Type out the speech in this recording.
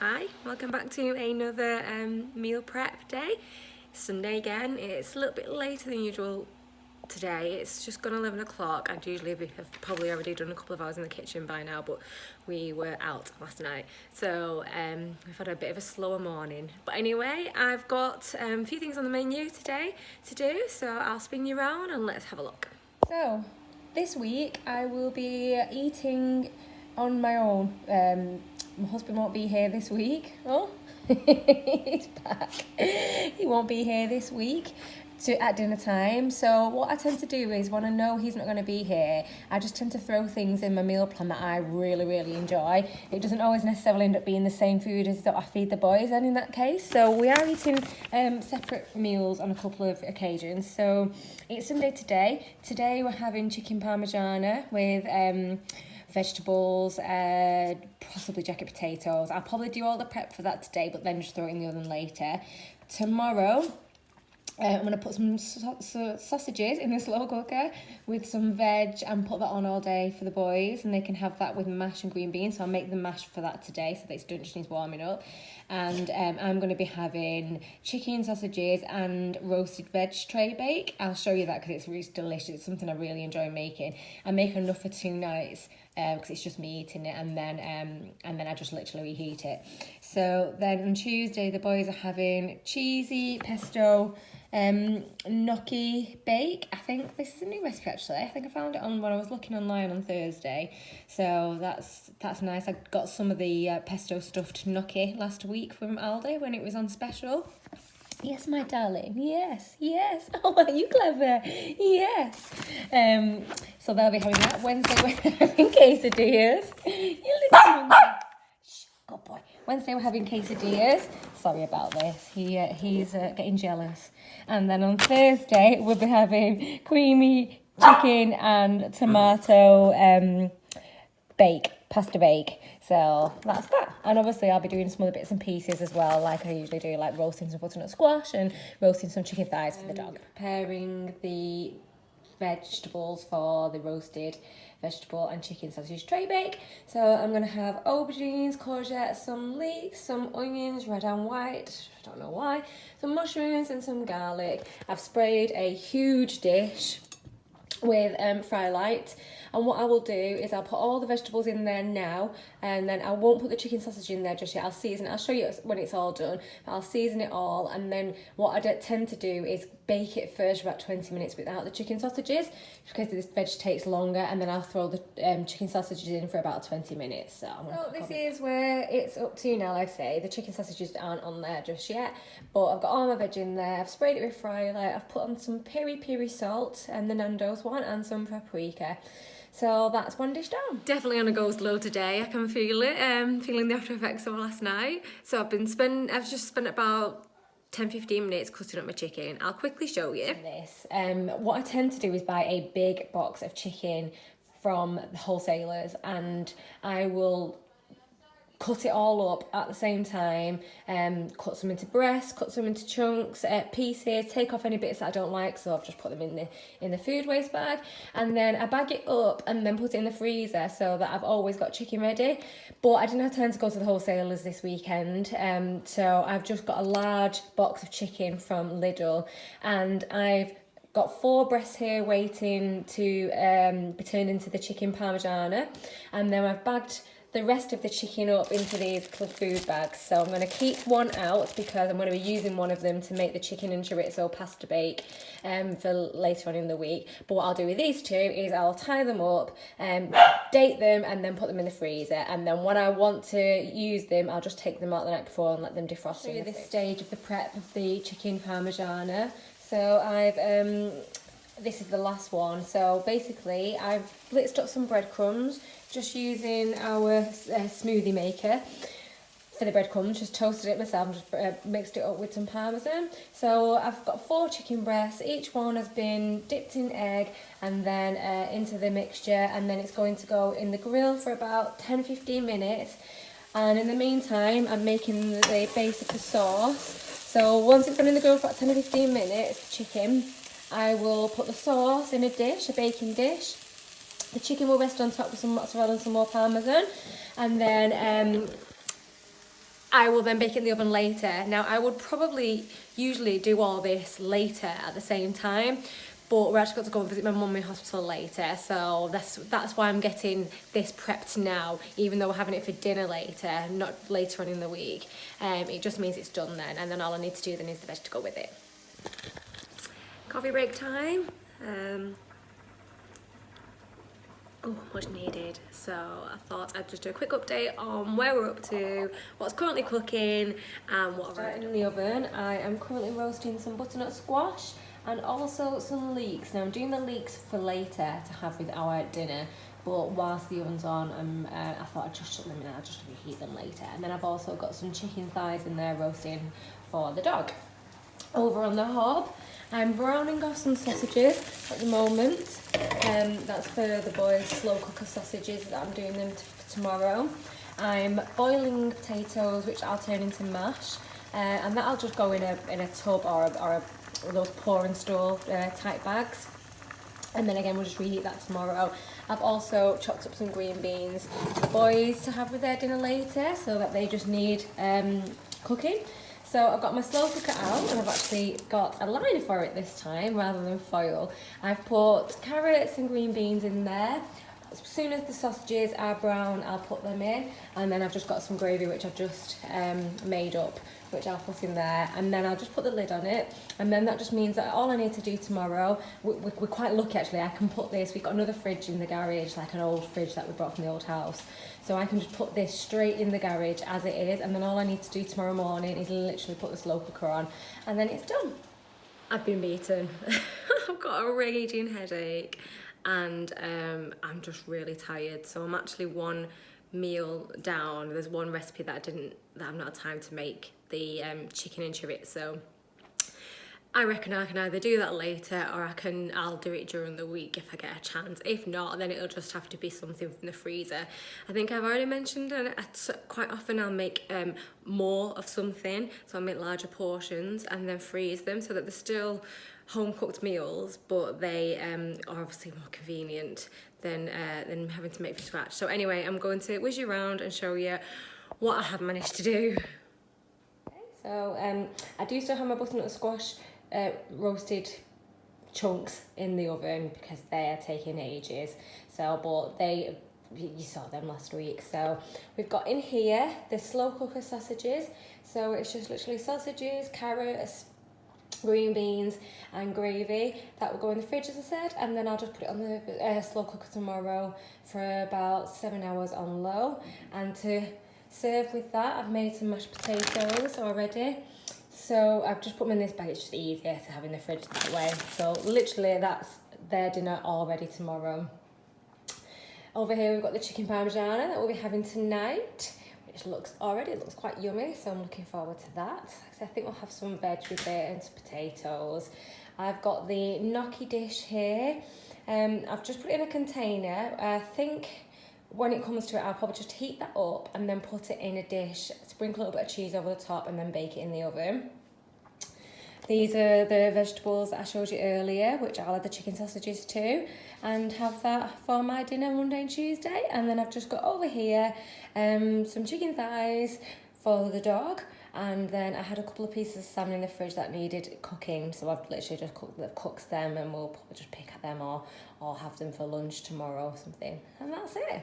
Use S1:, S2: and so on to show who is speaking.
S1: Hi, welcome back to another meal prep day. It's Sunday again. It's a little bit later than usual today. It's just gone 11 o'clock. I'd usually have probably already done a couple of hours in the kitchen by now, but we were out last night. So we've had a bit of a slower morning. But anyway, I've got a few things on the menu today to do, so I'll spin you around and let's have a look. So this week I will be eating on my own. My husband won't be here this week. Oh, he's back. He won't be here this week at dinner time. So what I tend to do is when I know he's not going to be here, I just tend to throw things in my meal plan that I really enjoy. It doesn't always necessarily end up being the same food as that I feed the boys in that case. So we are eating separate meals on a couple of occasions. So it's Sunday today. Today we're having chicken parmigiana with vegetables, possibly jacket potatoes. I'll probably do all the prep for that today, but then just throw it in the oven later. Tomorrow, I'm going to put some sausages in the slow cooker with some veg and put that on all day for the boys, and they can have that with mash and green beans. So I'll make the mash for that today, so that it's done, just needs warming up. And I'm going to be having chicken, sausages and roasted veg tray bake. I'll show you that because it's really delicious. It's something I really enjoy making. I make enough for 2 nights because it's just me eating it, and then I just literally reheat it. So then on Tuesday, the boys are having cheesy pesto gnocchi bake. I think this is a new recipe actually. I think I found it on when I was looking online on Thursday. So that's nice. I got some of the pesto stuffed gnocchi last week from Aldi when it was on special. Yes, my darling. Yes. Oh, are you clever? Yes. So they'll be having that. Wednesday we're having quesadillas. You little monkey. Shh, good boy. Wednesday we're having quesadillas. Sorry about this. He's getting jealous. And then on Thursday we'll be having creamy chicken and tomato pasta bake. So that's that. And obviously I'll be doing some other bits and pieces as well, like I usually do, like roasting some butternut squash and roasting some chicken thighs for the dog. Preparing the vegetables for the roasted vegetable and chicken sausage tray bake. So I'm going to have aubergines, courgettes, some leeks, some onions, red and white, I don't know why, some mushrooms and some garlic. I've sprayed a huge dish with Fry Light, and what I will do is I'll put all the vegetables in there now, and then I won't put the chicken sausage in there just yet. I'll season it. I'll show you when it's all done, but I'll season it all, and then what I tend to do is bake it first for about 20 minutes without the chicken sausages, because this veg takes longer, and then I'll throw the chicken sausages in for about 20 minutes. So this is where it's up to now. Like I say, the chicken sausages aren't on there just yet, but I've got all my veg in there. I've sprayed it with Fry Light. I've put on some peri salt and the Nando's one, and some paprika. So that's one dish down. Definitely on a go slow today. I can feel it. Feeling the after effects of last night. So I've just spent about 10-15 minutes cutting up my chicken. I'll quickly show you this. What I tend to do is buy a big box of chicken from the wholesalers, and I will cut it all up at the same time, cut some into breasts, cut some into chunks, pieces, take off any bits that I don't like, so I've just put them in the food waste bag, and then I bag it up and then put it in the freezer so that I've always got chicken ready. But I didn't have time to go to the wholesalers this weekend, so I've just got a large box of chicken from Lidl, and I've got 4 breasts here waiting to be turned into the chicken parmigiana, and then I've bagged the rest of the chicken up into these food bags. So I'm going to keep one out because I'm going to be using one of them to make the chicken and chorizo pasta bake for later on in the week. But what I'll do with these 2 is I'll tie them up, date them, and then put them in the freezer. And then when I want to use them, I'll just take them out the night before and let them defrost. In this stage of the prep of the chicken parmigiana. So I've this is the last one. So basically I've blitzed up some breadcrumbs, just using our smoothie maker for the breadcrumbs, just toasted it myself and just mixed it up with some parmesan. So I've got 4 chicken breasts. Each one has been dipped in egg and then into the mixture, and then it's going to go in the grill for about 10-15 minutes. And in the meantime, I'm making the base of the sauce. So once it's been in the grill for about 10 or 15 minutes, the chicken, I will put the sauce in a dish, a baking dish. The chicken will rest on top with some mozzarella and some more parmesan. And then I will then bake it in the oven later. Now, I would probably usually do all this later at the same time, but we're actually got to go and visit my mum in hospital later, so that's why I'm getting this prepped now, even though we're having it for dinner later, not later on in the week. It just means it's done then, and then all I need to do then is the veg to go with it. Coffee break time. Oh, much needed. So I thought I'd just do a quick update on where we're up to, what's currently cooking, and what I've in the oven. I am currently roasting some butternut squash and also some leeks. Now I'm doing the leeks for later to have with our dinner, but whilst the oven's on, I thought I'd just shut them in and I'll just reheat them later. And then I've also got some chicken thighs in there roasting for the dog. Over on the hob, I'm browning off some sausages at the moment. That's for the boys' slow cooker sausages that I'm doing them for tomorrow. I'm boiling potatoes, which I'll turn into mash, and that'll just go in a tub or those pour and store type bags. And then again, we'll just reheat that tomorrow. I've also chopped up some green beans for the boys to have with their dinner later, so that they just need cooking. So I've got my slow cooker out, and I've actually got a liner for it this time rather than foil. I've put carrots and green beans in there. As soon as the sausages are brown, I'll put them in, and then I've just got some gravy which I've just made up, which I'll put in there, and then I'll just put the lid on it, and then that just means that all I need to do tomorrow, we're quite lucky actually, I can put this, we've got another fridge in the garage, like an old fridge that we brought from the old house, so I can just put this straight in the garage as it is, and then all I need to do tomorrow morning is literally put the slow cooker on, and then it's done. I've been beaten. I've got a raging headache, and I'm just really tired, so I'm actually one meal down. There's one recipe that I've not had time to make, the chicken and chorizo. I reckon I can either do that later, or I'll do it during the week if I get a chance. If not, then it'll just have to be something from the freezer. I think I've already mentioned that quite often I'll make more of something, so I'll make larger portions and then freeze them so that they're still home cooked meals, but they are obviously more convenient than having to make from scratch. So anyway, I'm going to whiz you around and show you what I have managed to do. Okay, so I do still have my butternut squash roasted chunks in the oven because they are taking ages. So, but you saw them last week. So we've got in here the slow cooker sausages. So it's just literally sausages, carrots, green beans and gravy. That will go in the fridge, as I said, and then I'll just put it on the slow cooker tomorrow for about 7 hours on low. And to serve with that, I've made some mashed potatoes already. So I've just put them in this bag. It's just easier to have in the fridge that way. So literally that's their dinner all ready tomorrow. Over here we've got the chicken parmigiana that we'll be having tonight, which looks quite yummy, so I'm looking forward to that. So I think we'll have some veg with it and some potatoes. I've got the gnocchi dish here. I've just put it in a container. I think when it comes to it, I'll probably just heat that up and then put it in a dish, sprinkle a little bit of cheese over the top, and then bake it in the oven. These are the vegetables that I showed you earlier, which I'll add the chicken sausages to, and have that for my dinner Monday and Tuesday. And then I've just got over here some chicken thighs for the dog, and then I had a couple of pieces of salmon in the fridge that needed cooking, so I've literally just cooked them, and we'll probably just pick at them or have them for lunch tomorrow or something, and that's it.